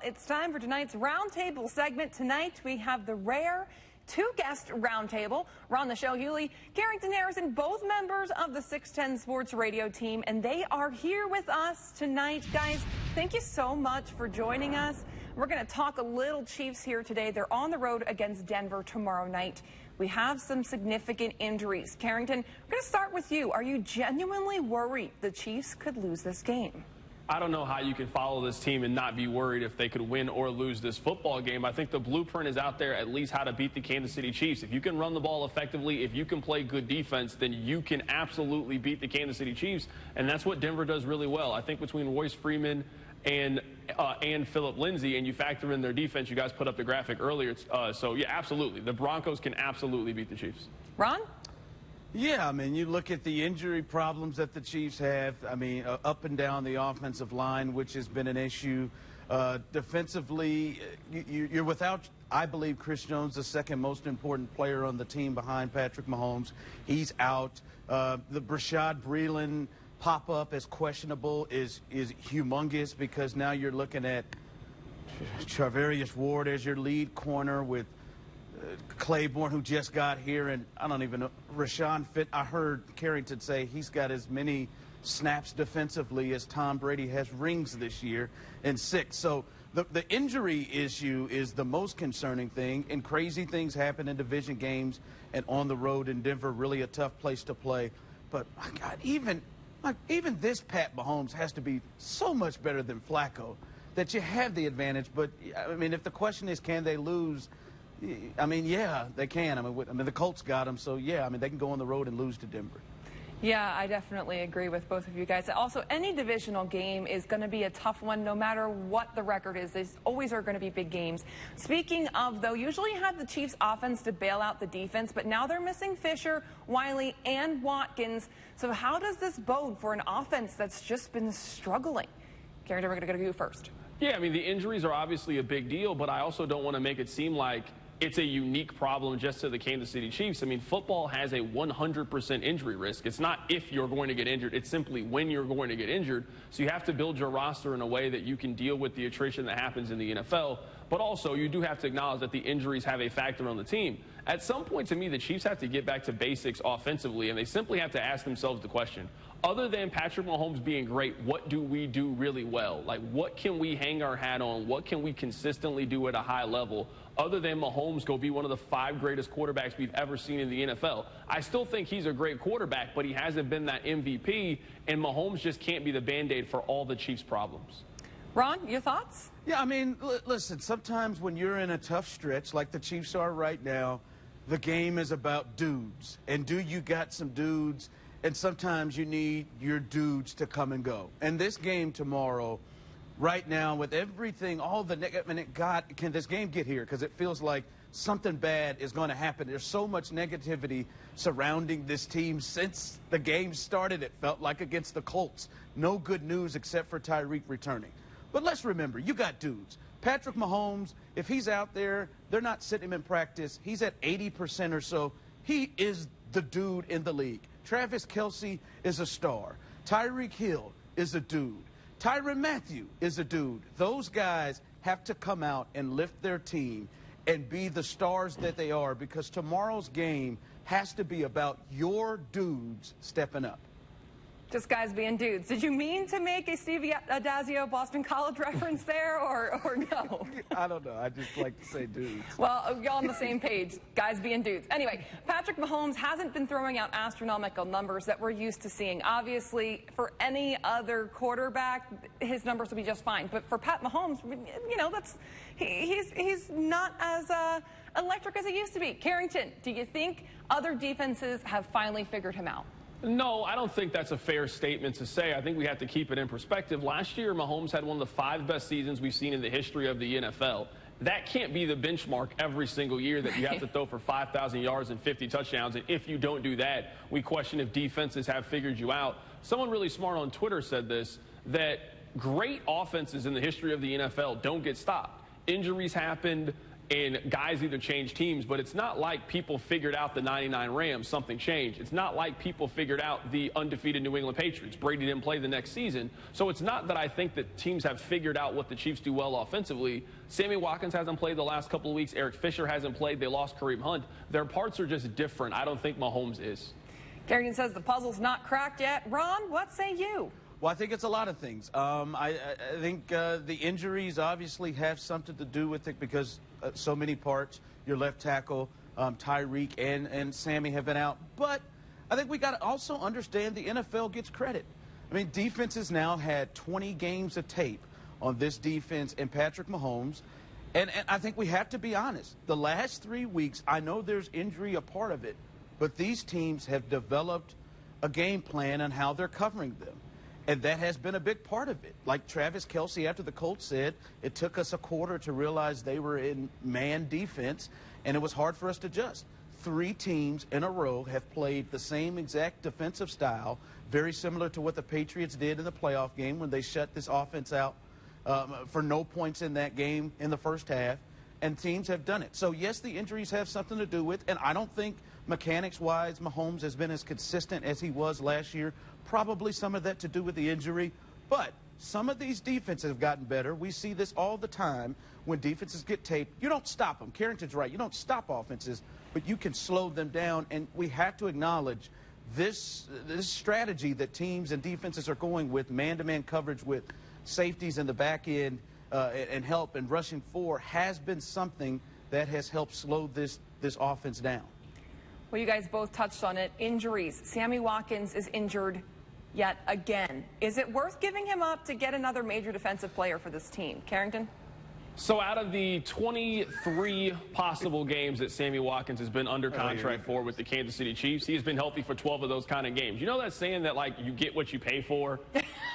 it's time for tonight's roundtable segment. Tonight we have the rare two-guest roundtable. Ron the Show Hewley, Carrington Harrison, both members of the 610 Sports Radio team, and they are here with us tonight. Guys, thank you so much for joining us. We're going to talk a little Chiefs here today. They're on the road against Denver tomorrow night. We have some significant injuries. Carrington, we're going to start with you. Are you genuinely worried the Chiefs could lose this game? I don't know how you can follow this team and not be worried if they could win or lose this football game. I think the blueprint is out there, at least how to beat the Kansas City Chiefs. If you can run the ball effectively, if you can play good defense, then you can absolutely beat the Kansas City Chiefs, and that's what Denver does really well. I think between Royce Freeman and Phillip Lindsay, and you factor in their defense, you guys put up the graphic earlier. So, yeah, absolutely. The Broncos can absolutely beat the Chiefs. Ron? Yeah, I mean, you look at the injury problems that the Chiefs have. I mean, up and down the offensive line, which has been an issue. Defensively, you're without, I believe, Chris Jones, the second most important player on the team behind Patrick Mahomes. He's out. The Bashaud Breeland pop-up as questionable is humongous, because now you're looking at Charvarius Ward as your lead corner with Claiborne, who just got here, and I don't even know, Rashawn Fit. I heard Carrington say he's got as many snaps defensively as Tom Brady has rings this year, and 6. So the injury issue is the most concerning thing, and crazy things happen in division games and on the road in Denver, really a tough place to play. But, my God, even this Pat Mahomes has to be so much better than Flacco that you have the advantage. But, I mean, if the question is, can they lose? I mean, yeah, they can. I mean, the Colts got them, so, yeah, I mean, they can go on the road and lose to Denver. Yeah, I definitely agree with both of you guys. Also, any divisional game is going to be a tough one no matter what the record is. They always are going to be big games. Speaking of, though, usually you have the Chiefs offense to bail out the defense, but now they're missing Fisher, Wiley, and Watkins. So how does this bode for an offense that's just been struggling? Carrington, we're going to go to you first. Yeah, I mean, the injuries are obviously a big deal, but I also don't want to make it seem like it's a unique problem just to the Kansas City Chiefs. I mean, football has a 100% injury risk. It's not if you're going to get injured. It's simply when you're going to get injured. So you have to build your roster in a way that you can deal with the attrition that happens in the NFL. But also, you do have to acknowledge that the injuries have a factor on the team. At some point, to me, the Chiefs have to get back to basics offensively, and they simply have to ask themselves the question, other than Patrick Mahomes being great, what do we do really well? Like, what can we hang our hat on? What can we consistently do at a high level, other than Mahomes go be one of the 5 greatest quarterbacks we've ever seen in the NFL? I still think he's a great quarterback, but he hasn't been that MVP, and Mahomes just can't be the Band-Aid for all the Chiefs' problems. Ron, your thoughts? Yeah, I mean, listen, sometimes when you're in a tough stretch like the Chiefs are right now, the game is about dudes. And do you got some dudes? And sometimes you need your dudes to come and go. And this game tomorrow, right now, with everything, all the can this game get here? Because it feels like something bad is going to happen. There's so much negativity surrounding this team since the game started. It felt like against the Colts. No good news except for Tyreek returning. But let's remember, you got dudes. Patrick Mahomes, if he's out there, they're not sitting him in practice. He's at 80% or so. He is the dude in the league. Travis Kelce is a star. Tyreek Hill is a dude. Tyrann Mathieu is a dude. Those guys have to come out and lift their team and be the stars that they are, because tomorrow's game has to be about your dudes stepping up. Just guys being dudes. Did you mean to make a Stevie Addazio Boston College reference there, or no? I don't know. I just like to say dudes. Well, y'all on the same page. Guys being dudes. Anyway, Patrick Mahomes hasn't been throwing out astronomical numbers that we're used to seeing. Obviously, for any other quarterback, his numbers would be just fine. But for Pat Mahomes, you know, he's not as electric as he used to be. Carrington, do you think other defenses have finally figured him out? No, I don't think that's a fair statement to say. I think we have to keep it in perspective. Last year, Mahomes had one of the 5 best seasons we've seen in the history of the NFL. That can't be the benchmark every single year, that you have to throw for 5,000 yards and 50 touchdowns. And if you don't do that, we question if defenses have figured you out. Someone really smart on Twitter said this, that great offenses in the history of the NFL don't get stopped. Injuries happened and guys either change teams, but it's not like people figured out the 99 Rams, something changed. It's not like people figured out the undefeated New England Patriots. Brady didn't play the next season. So it's not that I think that teams have figured out what the Chiefs do well offensively. Sammy Watkins hasn't played the last couple of weeks. Eric Fisher hasn't played. They lost Kareem Hunt. Their parts are just different. I don't think Mahomes is. Carrington says the puzzle's not cracked yet. Ron, what say you? Well, I think it's a lot of things. I think the injuries obviously have something to do with it because so many parts. Your left tackle, Tyreek, and Sammy have been out. But I think we got to also understand the NFL gets credit. I mean, defenses now had 20 games of tape on this defense and Patrick Mahomes. And I think we have to be honest. The last 3 weeks, I know there's injury a part of it, but these teams have developed a game plan on how they're covering them. And that has been a big part of it. Like Travis Kelce after the Colts said, it took us a quarter to realize they were in man defense, and it was hard for us to adjust. 3 teams in a row have played the same exact defensive style, very similar to what the Patriots did in the playoff game when they shut this offense out for no points in that game in the first half, and teams have done it. So, yes, the injuries have something to do with, and I don't think mechanics-wise Mahomes has been as consistent as he was last year. Probably some of that to do with the injury, but some of these defenses have gotten better. We see this all the time when defenses get taped. You don't stop them. Carrington's right. You don't stop offenses, but you can slow them down, and we have to acknowledge this strategy that teams and defenses are going with, man-to-man coverage with safeties in the back end and help and rushing forward, has been something that has helped slow this offense down. Well, you guys both touched on it. Injuries. Sammy Watkins is injured yet again. Is it worth giving him up to get another major defensive player for this team? Carrington? So out of the 23 possible games that Sammy Watkins has been under contract for with the Kansas City Chiefs, he has been healthy for 12 of those kind of games. You know that saying that, like, you get what you pay for?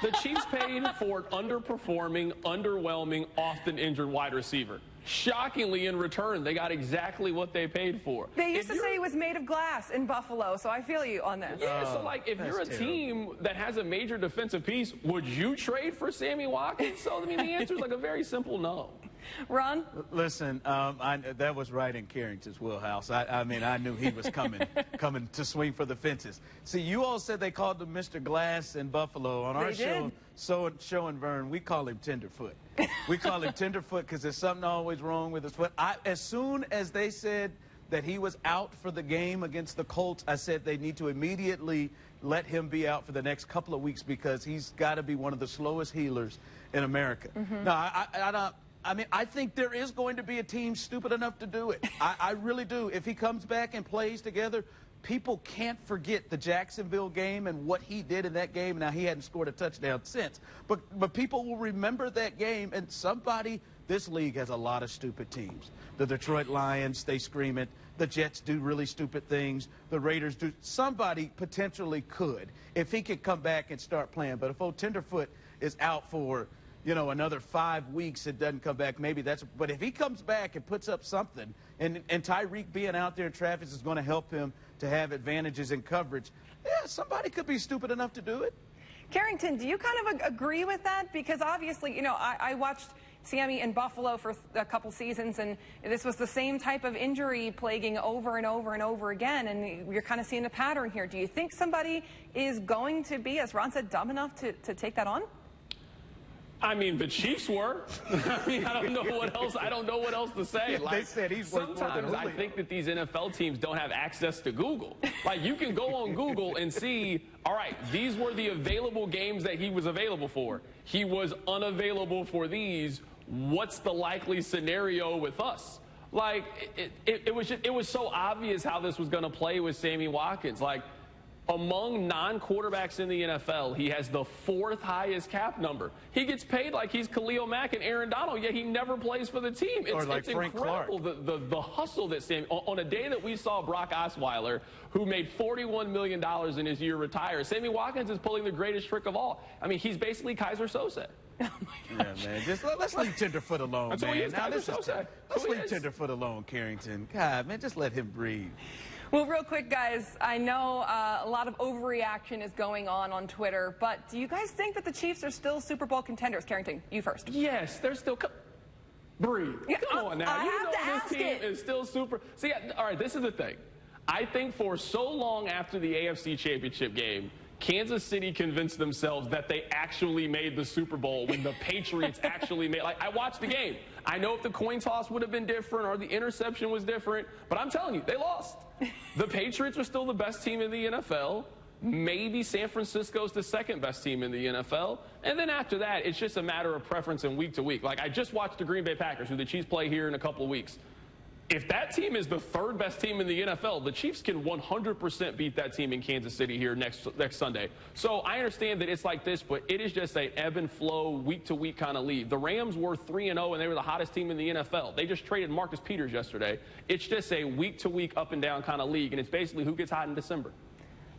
The Chiefs paid for an underperforming, underwhelming, often injured wide receiver. Shockingly, in return, they got exactly what they paid for. They used to say he was made of glass in Buffalo, so I feel you on this. Yeah, so, like, if you're a team that has a major defensive piece, would you trade for Sammy Watkins? So, I mean, the answer is like a very simple no. Ron? Listen, that was right in Carrington's wheelhouse. I mean, I knew he was coming to swing for the fences. See, you all said they called him Mr. Glass in Buffalo. On our show in Vern, we call him Tenderfoot. We call him Tenderfoot because there's something always wrong with his foot. As soon as they said that he was out for the game against the Colts, I said they need to immediately let him be out for the next couple of weeks because he's got to be one of the slowest healers in America. No, I mean, I think there is going to be a team stupid enough to do it. I really do. If he comes back and plays together, people can't forget the Jacksonville game and what he did in that game. Now, he hadn't scored a touchdown since. But people will remember that game, and this league has a lot of stupid teams. The Detroit Lions, they scream it. The Jets do really stupid things. The Raiders do. Somebody potentially could if he could come back and start playing. But if old Tenderfoot is out for another 5 weeks, it doesn't come back. Maybe that's. But if he comes back and puts up something, and Tyreek being out there in traffic is going to help him to have advantages in coverage, yeah, somebody could be stupid enough to do it. Carrington, do you kind of agree with that? Because obviously, I watched Sammy in Buffalo for a couple seasons, and this was the same type of injury plaguing over and over and over again, and you're kind of seeing a pattern here. Do you think somebody is going to be, as Ron said, dumb enough to take that on? I mean, the Chiefs were. I mean, I don't know what else to say. They said he's worth more than sometimes I think that these NFL teams don't have access to Google. Like, you can go on Google and see, all right, these were the available games that he was available for. He was unavailable for these. What's the likely scenario with us? Like, it was so obvious how this was going to play with Sammy Watkins. Like, among non-quarterbacks in the NFL, he has the 4th highest cap number. He gets paid like he's Khalil Mack and Aaron Donald, yet he never plays for the team. It's incredible, the hustle that Sammy, on a day that we saw Brock Osweiler, who made $41 million in his year, retire, Sammy Watkins is pulling the greatest trick of all. I mean, he's basically Kaiser Soze. Oh my gosh. Yeah, man. Just let's leave Tenderfoot alone, That's man. Let's leave Tenderfoot alone, Carrington. God, man, just let him breathe. Well, real quick, guys, I know a lot of overreaction is going on Twitter, but do you guys think that the Chiefs are still Super Bowl contenders? Carrington, you first. Yes, they're still. Breathe. Come on now. I You have know to this ask team it. is still super. See, all right, this is the thing. I think for so long after the AFC Championship game, Kansas City convinced themselves that they actually made the Super Bowl when the Patriots actually made. Like, I watched the game. I know if the coin toss would have been different or the interception was different, but I'm telling you, they lost. The Patriots are still the best team in the NFL. Maybe San Francisco's the second best team in the NFL. And then after that, it's just a matter of preference and week to week. Like, I just watched the Green Bay Packers, who the Chiefs play here in a couple of weeks. If that team is the third best team in the NFL, the Chiefs can 100% beat that team in Kansas City here next Sunday. So I understand that it's like this, but it is just a ebb and flow, week-to-week kind of league. The Rams were 3-0, and they were the hottest team in the NFL. They just traded Marcus Peters yesterday. It's just a week-to-week, up-and-down kind of league, and it's basically who gets hot in December.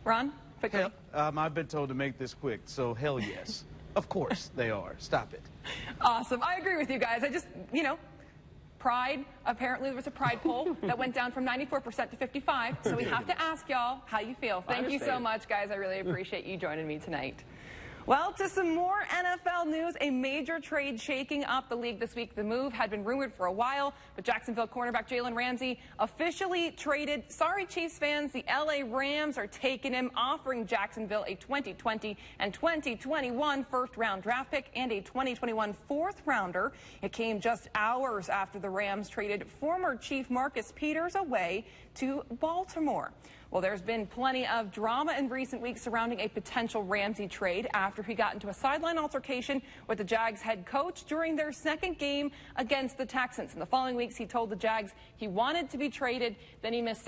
Ron, quickly. I've been told to make this quick, so hell yes. Of course they are. Stop it. Awesome. I agree with you guys. I just, pride. Apparently there was a pride poll that went down from 94% to 55%. So we have to ask y'all how you feel. Thank you so much, guys. I really appreciate you joining me tonight. Well, to some more NFL news, a major trade shaking up the league this week. The move had been rumored for a while, but Jacksonville cornerback Jalen Ramsey officially traded. Sorry, Chiefs fans, the LA Rams are taking him, offering Jacksonville a 2020 and 2021 first-round draft pick and a 2021 fourth-rounder. It came just hours after the Rams traded former Chief Marcus Peters away to Baltimore. Well, there's been plenty of drama in recent weeks surrounding a potential Ramsey trade after he got into a sideline altercation with the Jags head coach during their second game against the Texans. In the following weeks, he told the Jags he wanted to be traded. Then he missed